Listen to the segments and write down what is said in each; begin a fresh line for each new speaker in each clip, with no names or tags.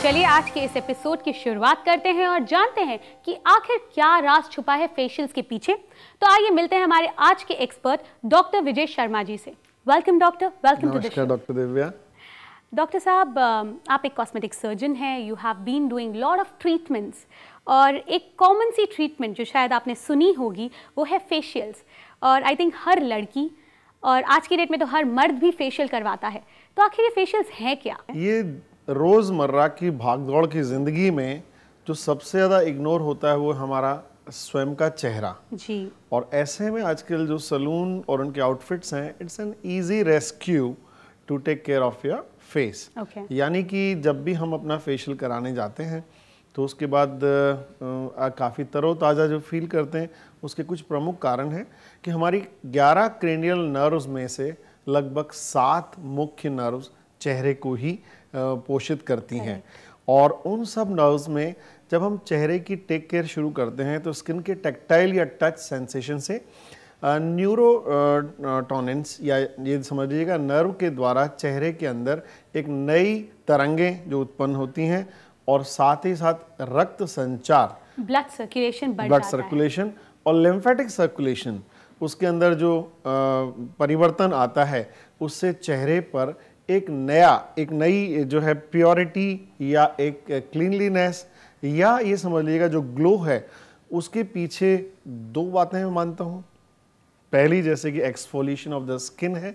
चलिए आज के इस एपिसोड की शुरुआत करते हैं और जानते हैं कि आखिर क्या राज छुपा है फेशियल्स के पीछे। तो आइए मिलते हैं हमारे आज के एक्सपर्ट डॉक्टर विजय शर्मा जी से। Welcome doctor, welcome to the show.
Doctor Divya.
Doctor साहब, आप एक कॉस्मेटिक सर्जन हैं, you have been doing lot of treatments और एक कॉमन सी ट्रीटमेंट जो शायद आपने सुनी होगी वो है फेशियल्स। और आई थिंक हर लड़की और आज की डेट में तो हर मर्द भी फेशियल करवाता है। तो आखिर ये फेशियल्स हैं क्या?
ये रोज़मर्रा की भागदौड़ की ज़िंदगी में जो सबसे ज़्यादा इग्नोर होता है वो हमारा स्वयं का चेहरा
जी।
और ऐसे में आजकल जो सलून और उनके आउटफिट्स हैं, it's an easy rescue to take care of your face. यानी कि जब भी हम अपना फेशियल कराने जाते हैं तो उसके बाद काफ़ी तरोताज़ा जो फील करते हैं, उसके कुछ प्रमुख कारण हैं कि हमारी 11 क्रेनियल नर्व्स में से लगभग 7 मुख्य नर्व्स चेहरे को ही पोषित करती हैं। और उन सब नर्व्स में जब हम चेहरे की टेक केयर शुरू करते हैं तो स्किन के टैक्टाइल या टच सेंसेशन से न्यूरोटोनिन्स या ये समझ लीजिएगा नर्व के द्वारा चेहरे के अंदर एक नई तरंगें जो उत्पन्न होती हैं और साथ ही साथ रक्त संचार,
ब्लड सर्कुलेशन
और लिम्फेटिक सर्कुलेशन, उसके अंदर जो परिवर्तन आता है उससे चेहरे पर एक नई जो है प्योरिटी या एक क्लीनलीनेस या ये समझ लीजिएगा जो ग्लो है, उसके पीछे 2 बातें मैं मानता हूँ। पहली जैसे कि एक्सफोलिएशन ऑफ द स्किन है,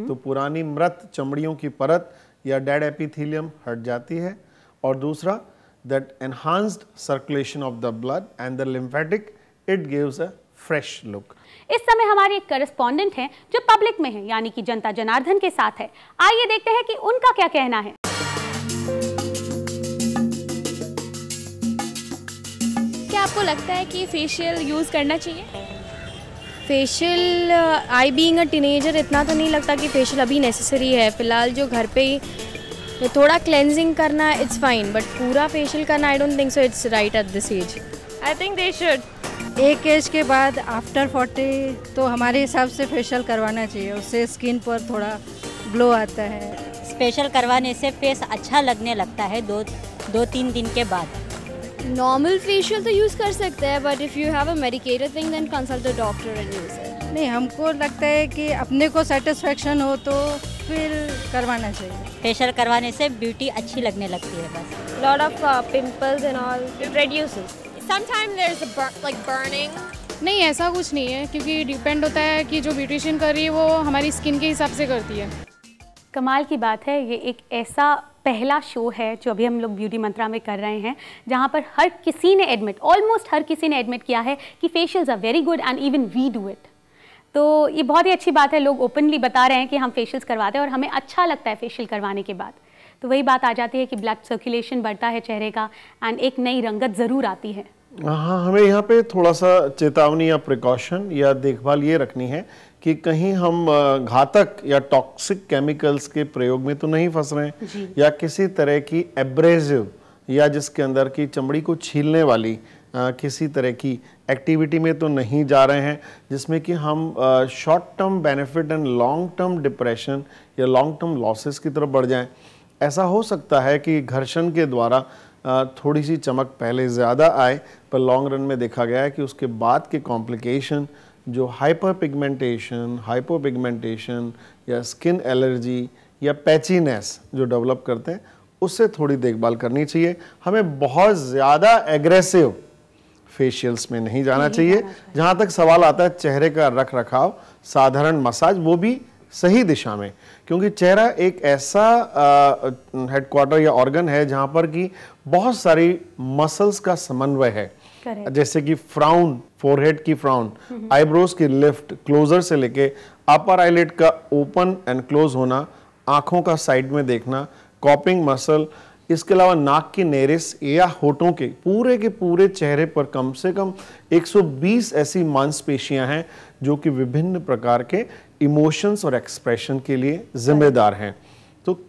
तो पुरानी मृत चमड़ियों की परत या डेड एपिथेलियम हट जाती है, और दूसरा that enhanced circulation of the blood and the lymphatic, it gives a fresh look.
इस समय हमारे एक करेस्पॉन्डेंट हैं जो पब्लिक में है, यानी कि जनता जनार्दन के साथ है। आइए देखते हैं कि उनका क्या कहना है।
क्या आपको लगता है कि फेशियल यूज़ करना चाहिए? Facial I being a teenager इतना तो नहीं लगता कि फेशियल अभी नेसेसरी है। फ़िलहाल जो घर पे ही थोड़ा क्लेंजिंग करना इट्स फाइन, बट पूरा फेशियल करना I don't think so it's right at this age.
I think they should.
एक एज के बाद आफ्टर 40 तो हमारे हिसाब से फेशियल करवाना चाहिए, उससे स्किन पर थोड़ा ग्लो आता है।
फेशियल करवाने से फेस अच्छा लगने लगता है 2-3 दिन के बाद।
नॉर्मल फेशियल तो यूज़ कर सकते हैं, but if you have a medicated thing then consult the doctor and use it.
नहीं, हमको लगता है कि अपने को सेटिस्फेक्शन हो तो फिर करवाना चाहिए।
फेशियल करवाने से ब्यूटी अच्छी लगने लगती है बस।
Lot of pimples and all it reduces.
Sometimes there's like burning.
नहीं, ऐसा कुछ नहीं है, क्योंकि डिपेंड होता है कि जो ब्यूटिशियन कर रही है वो हमारी स्किन के हिसाब से करती है।
कमाल की बात है, ये एक ऐसा पहला शो है जो अभी हम लोग ब्यूटी मंत्रा में कर रहे हैं, जहाँ पर हर किसी ने ऑलमोस्ट हर किसी ने एडमिट किया है कि facials are very good and even we do it. तो ये बहुत ही अच्छी बात है, लोग ओपनली बता रहे हैं कि हम फेशियल्स करवाते हैं और हमें अच्छा लगता है फेशियल करवाने के बाद। तो वही बात आ जाती है कि ब्लड सर्कुलेशन बढ़ता है चेहरे का एंड एक नई रंगत ज़रूर आती है।
हाँ, हमें यहाँ पे थोड़ा सा चेतावनी या प्रिकॉशन या देखभाल ये रखनी है कि कहीं हम घातक या टॉक्सिक केमिकल्स के प्रयोग में तो नहीं फंस रहे हैं, या किसी तरह की एब्रेसिव या जिसके अंदर की चमड़ी को छीलने वाली किसी तरह की एक्टिविटी में तो नहीं जा रहे हैं जिसमें कि हम short term benefit and long term depression या लॉन्ग टर्म लॉसेस की तरफ बढ़ जाएं। ऐसा हो सकता है कि घर्षण के द्वारा थोड़ी सी चमक पहले ज़्यादा आए, पर लॉन्ग रन में देखा गया है कि उसके बाद के कॉम्प्लिकेशन जो हाइपर पिगमेंटेशन या स्किन एलर्जी या पैचीनेस जो डेवलप करते हैं, उससे थोड़ी देखभाल करनी चाहिए। हमें बहुत ज़्यादा एग्रेसिव फेशियल्स में नहीं जाना चाहिए। जहाँ तक सवाल आता है चेहरे का रख रखाव, साधारण मसाज, वो भी सही दिशा में, क्योंकि चेहरा एक ऐसा हेडक्वार्टर या ऑर्गन है जहाँ पर कि बहुत सारी मसल्स का समन्वय है। जैसे कि फ्राउन, फोरहेड की फ्राउन, आईब्रोज की लिफ्ट, क्लोजर से लेके अपर आईलिड का ओपन एंड क्लोज होना, आंखों का साइड में देखना, कॉपिंग मसल, इसके अलावा नाक की नेरिस या होठों के पूरे चेहरे पर कम से कम 120 ऐसी मांसपेशियां हैं जो कि विभिन्न प्रकार के इमोशंस और एक्सप्रेशन के लिए जिम्मेदार हैं। तो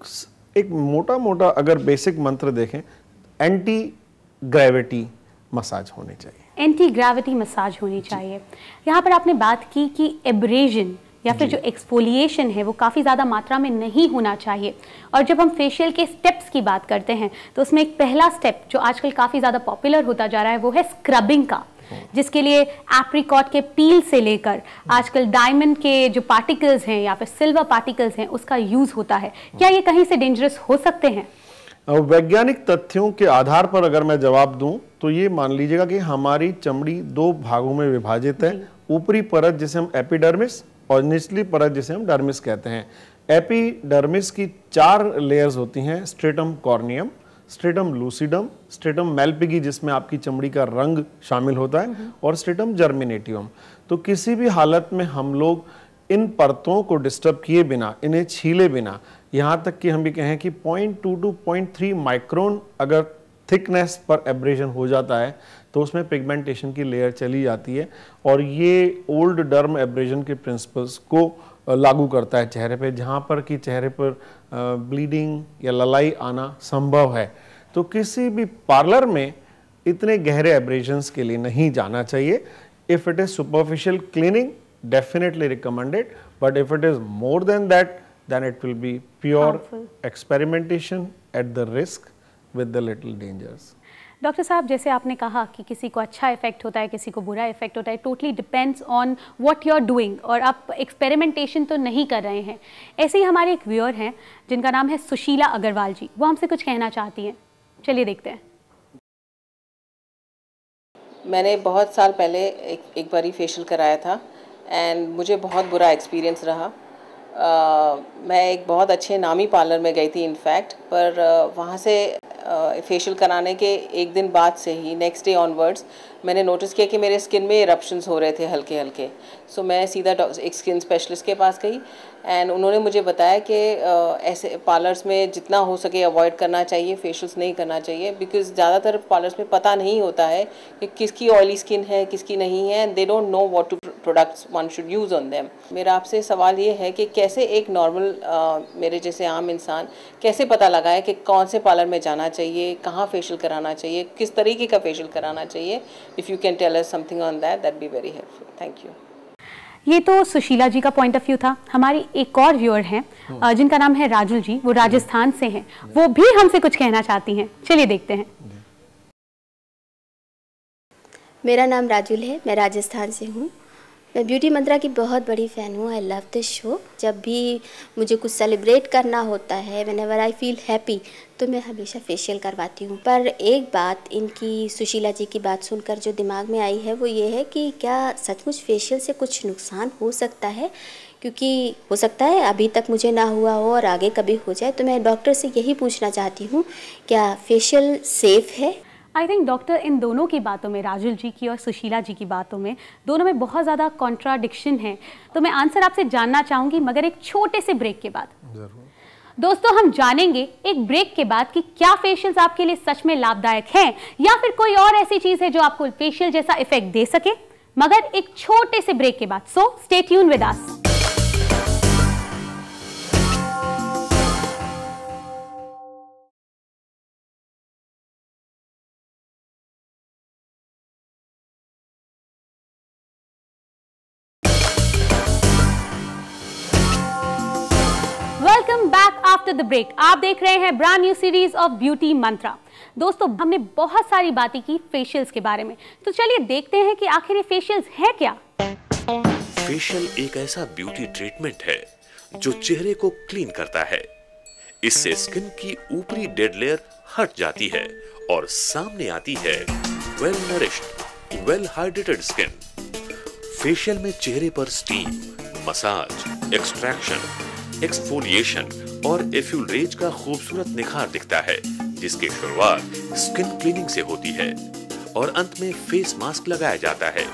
एक मोटा अगर बेसिक मंत्र देखें, एंटी ग्रेविटी मसाज होनी चाहिए।
एंटी ग्रेविटी मसाज होनी चाहिए। यहाँ पर आपने बात की कि एब्रेजन या फिर जो एक्सफोलिएशन है वो काफ़ी ज़्यादा मात्रा में नहीं होना चाहिए। और जब हम फेशियल के स्टेप्स की बात करते हैं तो उसमें एक पहला स्टेप जो आजकल काफ़ी ज़्यादा पॉपुलर होता जा रहा है वो है स्क्रबिंग का, जिसके लिए एप्रिकॉट के पील से लेकर आजकल डायमंड के जो पार्टिकल्स हैं या फिर सिल्वर पार्टिकल्स हैं उसका यूज़ होता है। क्या ये कहीं से डेंजरस हो सकते हैं?
वैज्ञानिक तथ्यों के आधार पर अगर मैं जवाब दूं तो ये मान लीजिएगा कि हमारी चमड़ी 2 भागों में विभाजित है। ऊपरी परत जिसे हम एपिडर्मिस और निचली परत जिसे हम डर्मिस कहते हैं। एपिडर्मिस की 4 लेयर्स होती हैं, stratum corneum, stratum lucidum, stratum malpighii जिसमें आपकी चमड़ी का रंग शामिल होता है, और स्ट्रेटम जर्मिनेटिवम। तो किसी भी हालत में हम लोग इन परतों को डिस्टर्ब किए बिना, इन्हें छीले बिना, यहाँ तक कि हम भी कहें कि 0.2 to 0.3 माइक्रोन अगर थिकनेस पर एब्रेशन हो जाता है तो उसमें पिगमेंटेशन की लेयर चली जाती है, और ये ओल्ड डर्म एब्रेशन के प्रिंसिपल्स को लागू करता है चेहरे पे, जहाँ पर कि चेहरे पर ब्लीडिंग या ललाई आना संभव है। तो किसी भी पार्लर में इतने गहरे एब्रेशंस के लिए नहीं जाना चाहिए। If it is superficial cleaning definitely recommended, but if it is more than that then it will be pure experimentation at the risk with the little dangers.
Doctor साहब, जैसे आपने कहा कि किसी को अच्छा इफेक्ट होता है, किसी को बुरा इफेक्ट होता है, totally depends on what you are doing, और आप एक्सपेरिमेंटेशन तो नहीं कर रहे हैं। ऐसे ही हमारे एक व्यूअर हैं जिनका नाम है सुशीला अग्रवाल जी, वो हमसे कुछ कहना चाहती हैं। चलिए देखते हैं।
मैंने बहुत साल पहले एक बारी फेशियल कराया था एंड मुझे बहुत बुरा एक्सपीरियंस रहा। मैं एक बहुत अच्छे नामी पार्लर में गई थी इनफैक्ट, पर वहाँ से फेशियल कराने के एक दिन बाद से ही नेक्स्ट डे ऑनवर्ड्स मैंने नोटिस किया कि मेरे स्किन में इरप्शंस हो रहे थे हल्के हल्के। सो मैं सीधा एक स्किन स्पेशलिस्ट के पास गई एंड उन्होंने मुझे बताया कि ऐसे पार्लर्स में जितना हो सके अवॉइड करना चाहिए, फेशियल्स नहीं करना चाहिए, बिकॉज ज़्यादातर पार्लर्स में पता नहीं होता है कि किसकी ऑयली स्किन है किसकी नहीं है, and they don't know what to products one should use on them. मेरा आपसे सवाल ये है कि कैसे एक नॉर्मल मेरे जैसे आम इंसान कैसे पता लगाए कि कौन से पार्लर में जाना चाहिए, कहाँ फेशियल कराना चाहिए, किस तरीके का फेशियल कराना चाहिए। If you can tell us something on that be very helpful. Thank you.
ये तो सुशीला जी का पॉइंट ऑफ व्यू था। हमारी एक और व्यूअर हैं जिनका नाम है राजुल जी, वो राजस्थान से हैं, वो भी हमसे कुछ कहना चाहती हैं। चलिए देखते हैं।
मेरा नाम राजुल है, मैं राजस्थान से हूँ। मैं ब्यूटी मंत्रा की बहुत बड़ी फ़ैन हूँ। I love this show. जब भी मुझे कुछ सेलिब्रेट करना होता है, व्हेनेवर आई फील हैप्पी, तो मैं हमेशा फेशियल करवाती हूँ। पर एक बात इनकी सुशीला जी की बात सुनकर जो दिमाग में आई है वो ये है कि क्या सचमुच फेशियल से कुछ नुकसान हो सकता है? क्योंकि हो सकता है अभी तक मुझे ना हुआ हो और आगे कभी हो जाए। तो मैं डॉक्टर से यही पूछना चाहती हूँ, क्या फेशियल सेफ़ है?
आई थिंक डॉक्टर इन दोनों की बातों में, राजुल जी की और सुशीला जी की बातों में, दोनों में बहुत ज़्यादा कॉन्ट्राडिक्शन है। तो मैं आंसर आपसे जानना चाहूँगी, मगर एक छोटे से ब्रेक के बाद। दोस्तों, हम जानेंगे एक ब्रेक के बाद कि क्या फेशियल्स आपके लिए सच में लाभदायक हैं या फिर कोई और ऐसी चीज़ है जो आपको फेशियल जैसा इफेक्ट दे सके, मगर एक छोटे से ब्रेक के बाद। So stay tuned with us. Welcome back after the break. आप देख रहे हैं brand new series of beauty mantra. दोस्तों, हमने बहुत सारी बातें की फेशियल्स के बारे में, तो चलिए देखते हैं कि आखिर ये फेशियल्स है क्या।
फेशियल एक ऐसा ब्यूटी ट्रीटमेंट है जो चेहरे को क्लीन करता है। इससे स्किन की ऊपरी डेड लेयर हट जाती है और सामने आती है well nourished, well hydrated skin. Facial में चेहरे पर स्टीम, मसाज, एक्सट्रैक्शन, एक्सफोलिएशन और एफ्यूलरेज का खूबसूरत निखार दिखता है, जिसकी शुरुआत स्किन क्लीनिंग से होती है और अंत में फेस मास्क लगाया जाता है।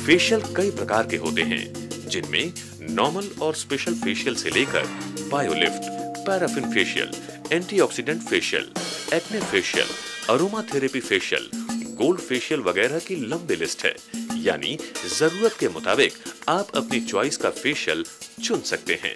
फेशियल कई प्रकार के होते हैं, जिनमें नॉर्मल और स्पेशल फेशियल से लेकर biolift, paraffin facial, antioxidant facial, acne facial, aromatherapy facial, gold facial वगैरह की लंबी लिस्ट है। यानी जरूरत के मुताबिक आप अपनी चॉइस का फेशियल चुन सकते हैं।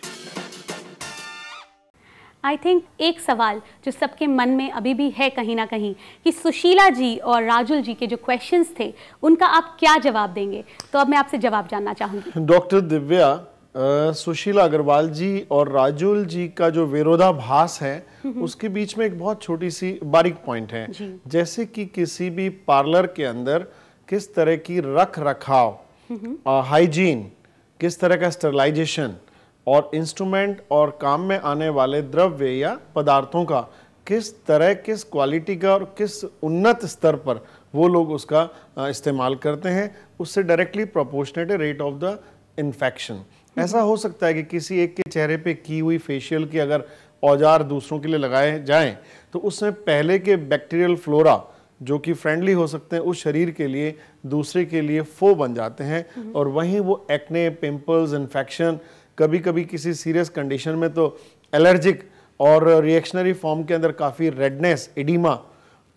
आई थिंक एक सवाल जो सबके मन में अभी भी है कहीं ना कहीं, कि सुशीला जी और राजुल जी के जो क्वेश्चंस थे उनका आप क्या जवाब देंगे? तो अब मैं आपसे जवाब जानना चाहूंगी।
डॉक्टर दिव्या, सुशीला अग्रवाल जी और राजुल जी का जो विरोधाभास है उसके बीच में एक बहुत छोटी सी बारीक पॉइंट है। जैसे कि किसी भी पार्लर के अंदर किस तरह की रख रखाव, हाइजीन, किस तरह का स्टरलाइजेशन और इंस्ट्रूमेंट और काम में आने वाले द्रव्य या पदार्थों का किस तरह, किस क्वालिटी का और किस उन्नत स्तर पर वो लोग उसका इस्तेमाल करते हैं, उससे डायरेक्टली प्रोपोर्शनेट है रेट ऑफ द इन्फेक्शन। ऐसा हो सकता है कि किसी एक के चेहरे पे की हुई फेशियल की अगर औजार दूसरों के लिए लगाए जाएं तो उसमें पहले के बैक्टीरियल फ्लोरा जो कि फ्रेंडली हो सकते हैं उस शरीर के लिए दूसरे के लिए फो बन जाते हैं और वहीं वो एक्ने, पिंपल्स, इन्फेक्शन, कभी कभी किसी सीरियस कंडीशन में तो एलर्जिक और रिएक्शनरी फॉर्म के अंदर काफ़ी रेडनेस, एडिमा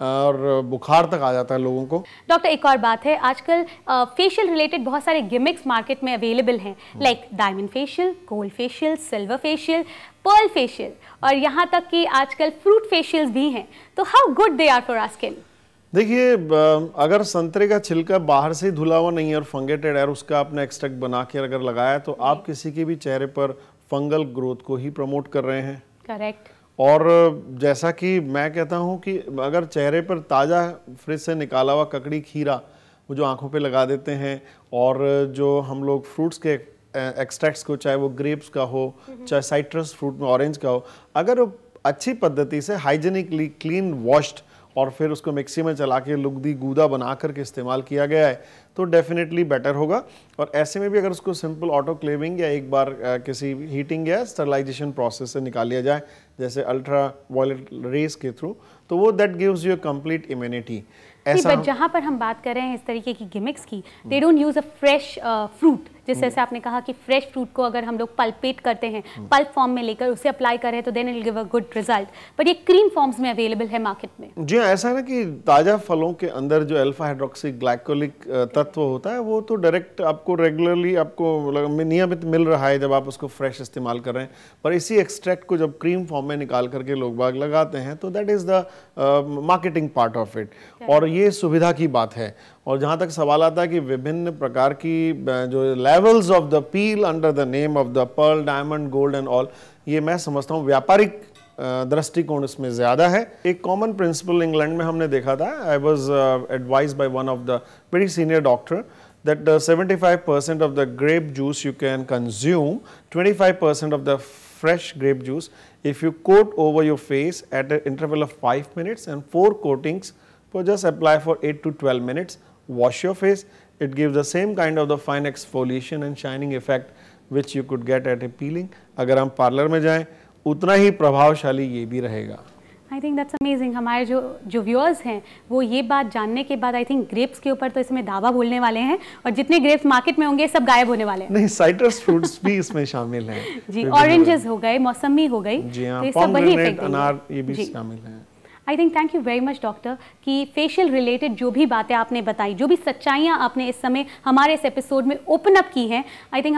और बुखार तक आ जाता है लोगों को।
डॉक्टर एक और बात है, आजकल फेशियल रिलेटेड बहुत सारे गिमिक्स मार्केट में अवेलेबल हैं, like diamond facial, gold facial, silver facial, pearl facial और यहाँ तक कि आजकल फ्रूट फेशियल्स भी हैं। तो how good they are for our skin?
देखिए, अगर संतरे का छिलका बाहर से धुला हुआ नहीं है और फंगेटेड है और उसका आपने एक्सट्रैक्ट बना के अगर लगाया तो आप किसी के भी चेहरे पर फंगल ग्रोथ को ही प्रमोट कर रहे हैं।
करेक्ट।
और जैसा कि मैं कहता हूं कि अगर चेहरे पर ताज़ा फ्रिज से निकाला हुआ ककड़ी खीरा वो जो आंखों पे लगा देते हैं और जो हम लोग फ्रूट्स के एक्सट्रैक्ट्स को, चाहे वो ग्रेप्स का हो चाहे साइट्रस फ्रूट में ऑरेंज का हो, अगर अच्छी पद्धति से हाइजेनिकली क्लीन वॉश्ड और फिर उसको मिक्सी में चला के लुगदी गूदा बना करके इस्तेमाल किया गया है तो डेफिनेटली बेटर होगा। और ऐसे में भी अगर उसको सिंपल ऑटोक्लेविंग या एक बार किसी हीटिंग या स्टरलाइजेशन प्रोसेस से निकाल लिया जाए जैसे अल्ट्रा वायलेट रेज के थ्रू, तो वो that gives you a complete immunity.
ऐसा जहाँ पर हम बात कर रहे हैं इस तरीके की गिमिक्स की, they don't use a fresh fruit, जैसे आपने कहा कि फ्रेश फ्रूट को अगर हम लोग पल्पेट करते हैं, पल्प फॉर्म में लेकर उसे अप्लाई करें तो then it will give a good result, but ये क्रीम फॉर्म्स में अवेलेबल है मार्केट में।
जी ऐसा है ना कि ताज़ा फलों के अंदर जो अल्फा हाइड्रोक्सी ग्लाइकोलिक तत्व होता है वो तो डायरेक्ट आपको रेगुलरली आपको नियमित मिल रहा है जब आप उसको फ्रेश इस्तेमाल कर रहे हैं, पर इसी एक्सट्रैक्ट को जब क्रीम फॉर्म में निकाल करके लोग बाग लगाते हैं तो that is the marketing part of it. और ये सुविधा की बात है। और जहाँ तक सवाल आता है कि विभिन्न प्रकार की जो levels of the peel under the name of the pearl, diamond, gold and all, ये मैं समझता हूँ व्यापारिक दृष्टिकोण इसमें ज़्यादा है। एक कॉमन प्रिंसिपल इंग्लैंड में हमने देखा था, I was advised by one of the very senior doctor that 75% of the grape juice you can consume, 25% of the fresh grape juice, if you coat over your face at an interval of 5 minutes and 4 coatings, so just apply for 8 to 12 minutes, wash your face, it gives the same kind of the fine exfoliation and shining effect which you could get at a peeling. अगर हम parlour में जाएं उतना ही प्रभावशाली ये भी रहेगा।
I think that's amazing. हमारे जो व्यूअर्स हैं वो ये बात जानने के बाद आई थिंक ग्रेप्स के ऊपर तो इसमें दावा बोलने वाले हैं और जितने ग्रेप्स मार्केट में होंगे सब गायब होने वाले हैं।
नहीं, साइट्रस फ्रूट्स भी इसमें शामिल हैं।
जी, ऑरेंजेस हो गए, मौसमी हो गई,
जी हाँ,
तो ये सब वही इफेक्ट
अनार ये भी शामिल हैं।
I think thank you very much doctor कि फेशियल रिलेटेड जो भी बातें आपने बताई, जो भी सच्चाइयाँ आपने इस समय हमारे इस एपिसोड में ओपन अप की हैं, आई थिंक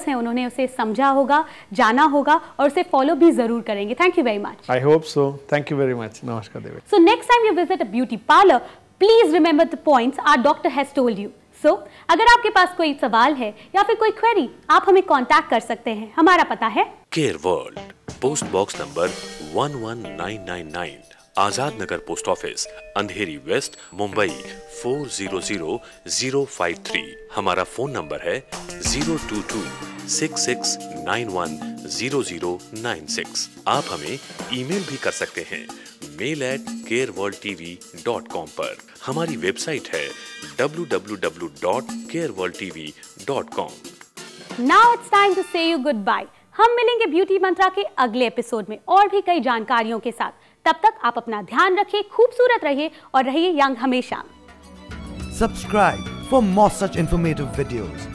हैं उन्होंने उसे समझा होगा, जाना होगा और उसे फॉलो भी जरूर करेंगे। Thank you very much.
I hope so. Thank you very much. नमस्कार Devi.
So next time you visit a beauty parlour, please remember the points our doctor has told you. So अगर आपके पास कोई सवाल है या फिर कोई क्वेरी, आप हमें कांटेक्ट कर सकते हैं। हमारा पता है
care world, post box number 11999, Azad Nagar post office, अंधेरी वेस्ट, मुंबई 400053। हमारा फोन नंबर है 02266910096। आप हमें ईमेल भी कर सकते हैं mail@careworldtv.com पर। हमारी वेबसाइट है www.careworldtv.com।
Now it's time to say you goodbye। हम मिलेंगे ब्यूटी मंत्रा के अगले एपिसोड में और भी कई जानकारियों के साथ। तब तक आप अपना ध्यान रखिए, खूबसूरत रहिए और रहिए यंग हमेशा।
Subscribe for more such informative videos.